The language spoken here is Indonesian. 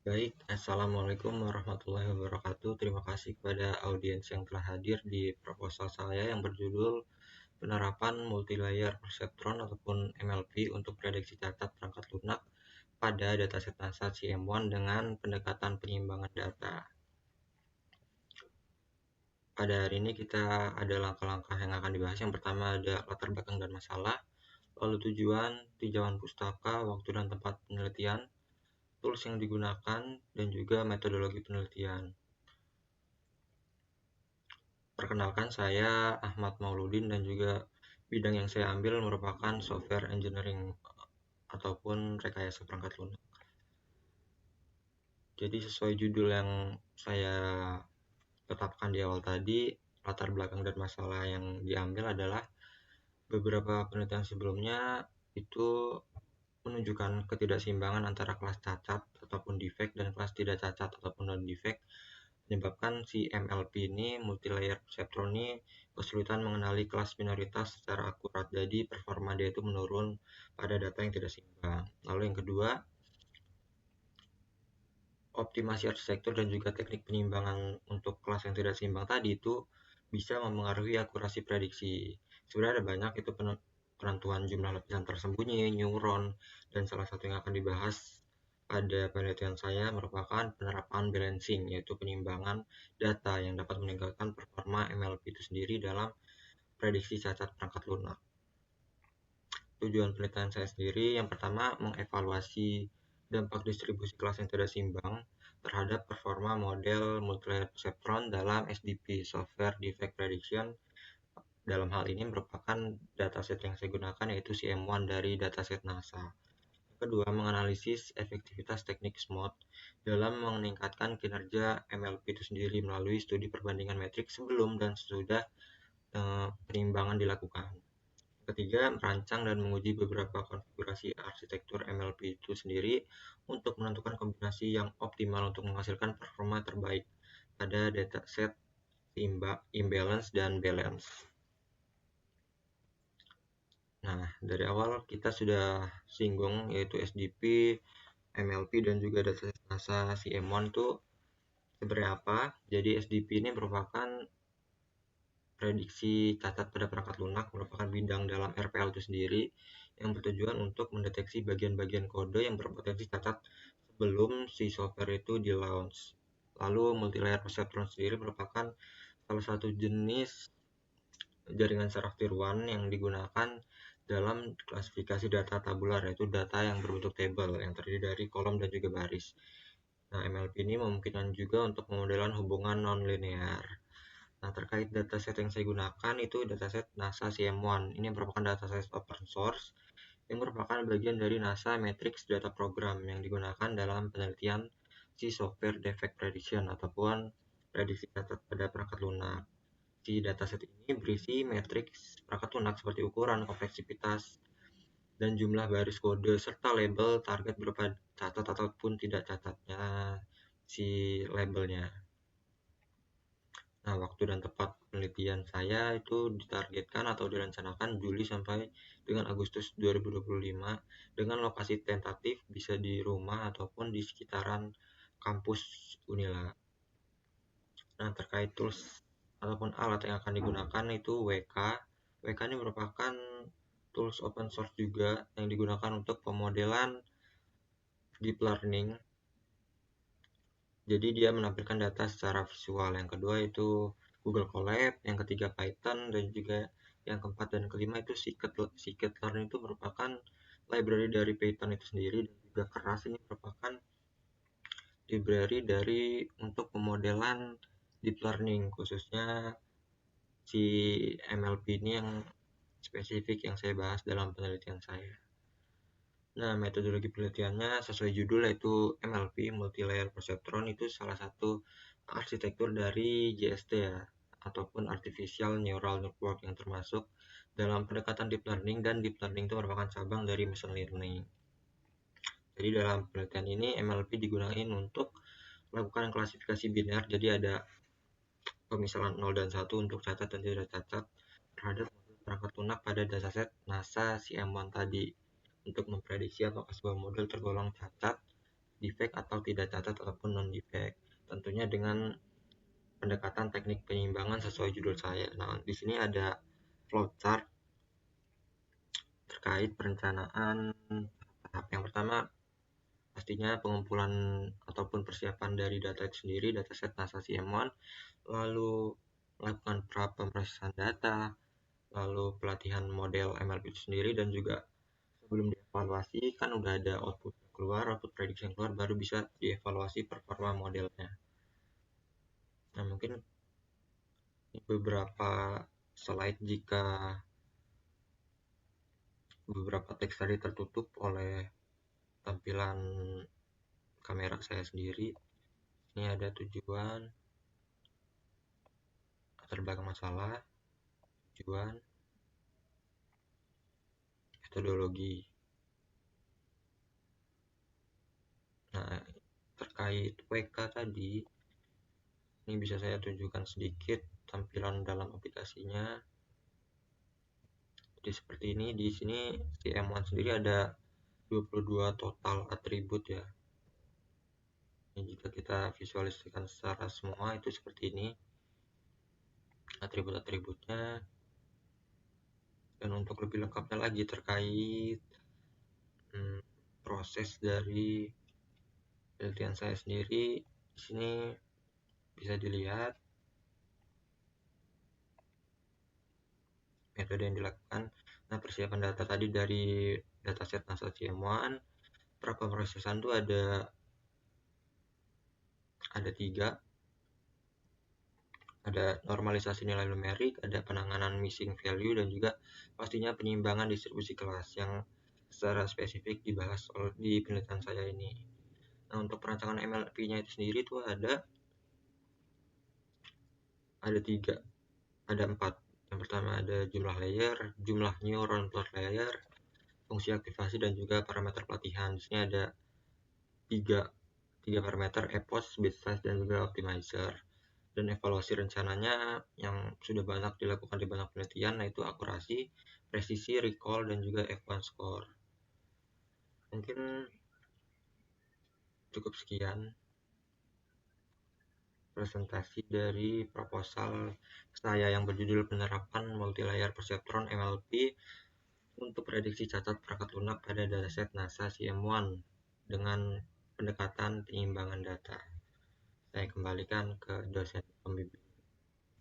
Baik, Assalamualaikum warahmatullahi wabarakatuh. Terima kasih kepada audiens yang telah hadir di proposal saya yang berjudul Penerapan Multilayer Perceptron ataupun MLP untuk prediksi catat perangkat lunak pada dataset NASA CM1 dengan pendekatan penyimbangan data. Pada hari ini kita ada langkah-langkah yang akan dibahas. Yang pertama ada latar belakang dan masalah, lalu tujuan, tinjauan pustaka, waktu dan tempat penelitian, tools yang digunakan, dan juga metodologi penelitian. Perkenalkan, saya Ahmad Mauludin dan juga bidang yang saya ambil merupakan software engineering ataupun rekayasa perangkat lunak. Jadi sesuai judul yang saya tetapkan di awal tadi, latar belakang dan masalah yang diambil adalah beberapa penelitian sebelumnya itu menunjukkan ketidakseimbangan antara kelas cacat ataupun defect dan kelas tidak cacat ataupun non defect, menyebabkan si MLP ini, multilayer perceptron ini, kesulitan mengenali kelas minoritas secara akurat. Jadi performa dia itu menurun pada data yang tidak seimbang. Lalu yang kedua, optimasi arsitektur dan juga teknik penyimbangan untuk kelas yang tidak seimbang tadi itu bisa mempengaruhi akurasi prediksi. Sebenarnya ada banyak, itu penentuan jumlah lapisan tersembunyi, neuron, dan salah satu yang akan dibahas pada penelitian saya merupakan penerapan balancing, yaitu penyimbangan data yang dapat meningkatkan performa MLP itu sendiri dalam prediksi cacat perangkat lunak. Tujuan penelitian saya sendiri yang pertama mengevaluasi dampak distribusi kelas yang tidak seimbang terhadap performa model multilayer perceptron dalam SDP, Software Defect Prediction. Dalam hal ini merupakan dataset yang saya gunakan yaitu CM1 dari dataset NASA. Kedua, menganalisis efektivitas teknik SMOD dalam meningkatkan kinerja MLP itu sendiri melalui studi perbandingan metrik sebelum dan sesudah penimbangan dilakukan. Ketiga, merancang dan menguji beberapa konfigurasi arsitektur MLP itu sendiri untuk menentukan kombinasi yang optimal untuk menghasilkan performa terbaik pada dataset imbalance dan balance. Nah, dari awal kita sudah singgung yaitu SDP, MLP, dan juga dataset NASA CM1 itu sebenarnya apa. Jadi SDP ini merupakan prediksi cacat pada perangkat lunak, merupakan bidang dalam RPL itu sendiri yang bertujuan untuk mendeteksi bagian-bagian kode yang berpotensi cacat sebelum si software itu di launch. Lalu multilayer perceptron sendiri merupakan salah satu jenis jaringan saraf tiruan yang digunakan dalam klasifikasi data tabular, yaitu data yang berbentuk tabel yang terdiri dari kolom dan juga baris. Nah, MLP ini memungkinkan juga untuk pemodelan hubungan non-linear. Nah, terkait dataset yang saya gunakan itu dataset NASA CM1. Ini merupakan dataset open source yang merupakan bagian dari NASA Matrix Data Program yang digunakan dalam penelitian si software defect prediction ataupun prediksi cacat pada perangkat lunak. Si dataset ini berisi matriks perangkat lunak seperti ukuran, kompleksitas, dan jumlah baris kode serta label target berupa catat ataupun tidak cacatnya si labelnya. Nah, waktu dan tempat penelitian saya itu ditargetkan atau direncanakan Juli sampai dengan Agustus 2025 dengan lokasi tentatif bisa di rumah ataupun di sekitaran kampus Unila. Nah, terkait tools ataupun alat yang akan digunakan itu WK. WK ini merupakan tools open source juga yang digunakan untuk pemodelan deep learning. Jadi dia menampilkan data secara visual. Yang kedua itu Google Colab, yang ketiga Python, dan juga yang keempat dan kelima itu scikit-learn itu merupakan library dari Python itu sendiri, dan juga Keras ini merupakan library dari untuk pemodelan deep learning, khususnya si MLP ini yang spesifik yang saya bahas dalam penelitian saya. Nah, metodologi penelitiannya sesuai judul yaitu MLP, Multilayer Perceptron, itu salah satu arsitektur dari JST ya, ataupun Artificial Neural Network yang termasuk dalam pendekatan deep learning, dan deep learning itu merupakan cabang dari machine learning. Jadi dalam penelitian ini MLP digunakan untuk melakukan klasifikasi biner, jadi ada pemisahan 0 dan 1 untuk cacat dan tidak cacat terhadap perangkat lunak pada dataset NASA CM1 tadi untuk memprediksi apakah sebuah model tergolong cacat defect atau tidak cacat ataupun non defect. Tentunya dengan pendekatan teknik penyeimbangan sesuai judul saya. Nah, di sini ada flowchart terkait perencanaan tahap. Yang pertama pastinya pengumpulan ataupun persiapan dari data itu sendiri, dataset NASA CM1, lalu melakukan pra pemrosesan data, lalu pelatihan model MLP itu sendiri, dan juga sebelum dievaluasi kan udah ada output keluar, output prediksi yang keluar, baru bisa dievaluasi performa modelnya. Nah, mungkin beberapa slide jika beberapa teks tadi tertutup oleh tampilan kamera saya sendiri. Ini ada tujuan, latar belakang masalah, tujuan, metodologi. Nah, terkait WK tadi, ini bisa saya tunjukkan sedikit tampilan dalam aplikasinya. Jadi seperti ini, di sini si M1 sendiri ada 22 total atribut ya. Ini jika kita visualisasikan secara semua itu seperti ini atribut-atributnya. Dan untuk lebih lengkapnya lagi terkait proses dari penelitian saya sendiri, di sini bisa dilihat metode yang dilakukan. Nah, persiapan data tadi dari dataset NASA CM1, pra pemrosesan itu ada 3. Ada normalisasi nilai numerik, ada penanganan missing value, dan juga pastinya penyiimbangan distribusi kelas yang secara spesifik dibahas di penelitian saya ini. Nah, untuk perancangan MLP-nya itu sendiri tuh ada 3, ada 4. Yang pertama ada jumlah layer, jumlah neuron per layer, fungsi aktivasi, dan juga parameter pelatihan. Di sini ada 3 parameter, epoch, bit size, dan juga optimizer. Dan evaluasi rencananya yang sudah banyak dilakukan di banyak penelitian, yaitu akurasi, presisi, recall, dan juga F1 score. Mungkin cukup sekian presentasi dari proposal saya yang berjudul penerapan multilayer perceptron MLP untuk prediksi cacat perangkat lunak pada dataset NASA CM1 dengan pendekatan penyiimbangan data. Saya kembalikan ke dosen pembimbing.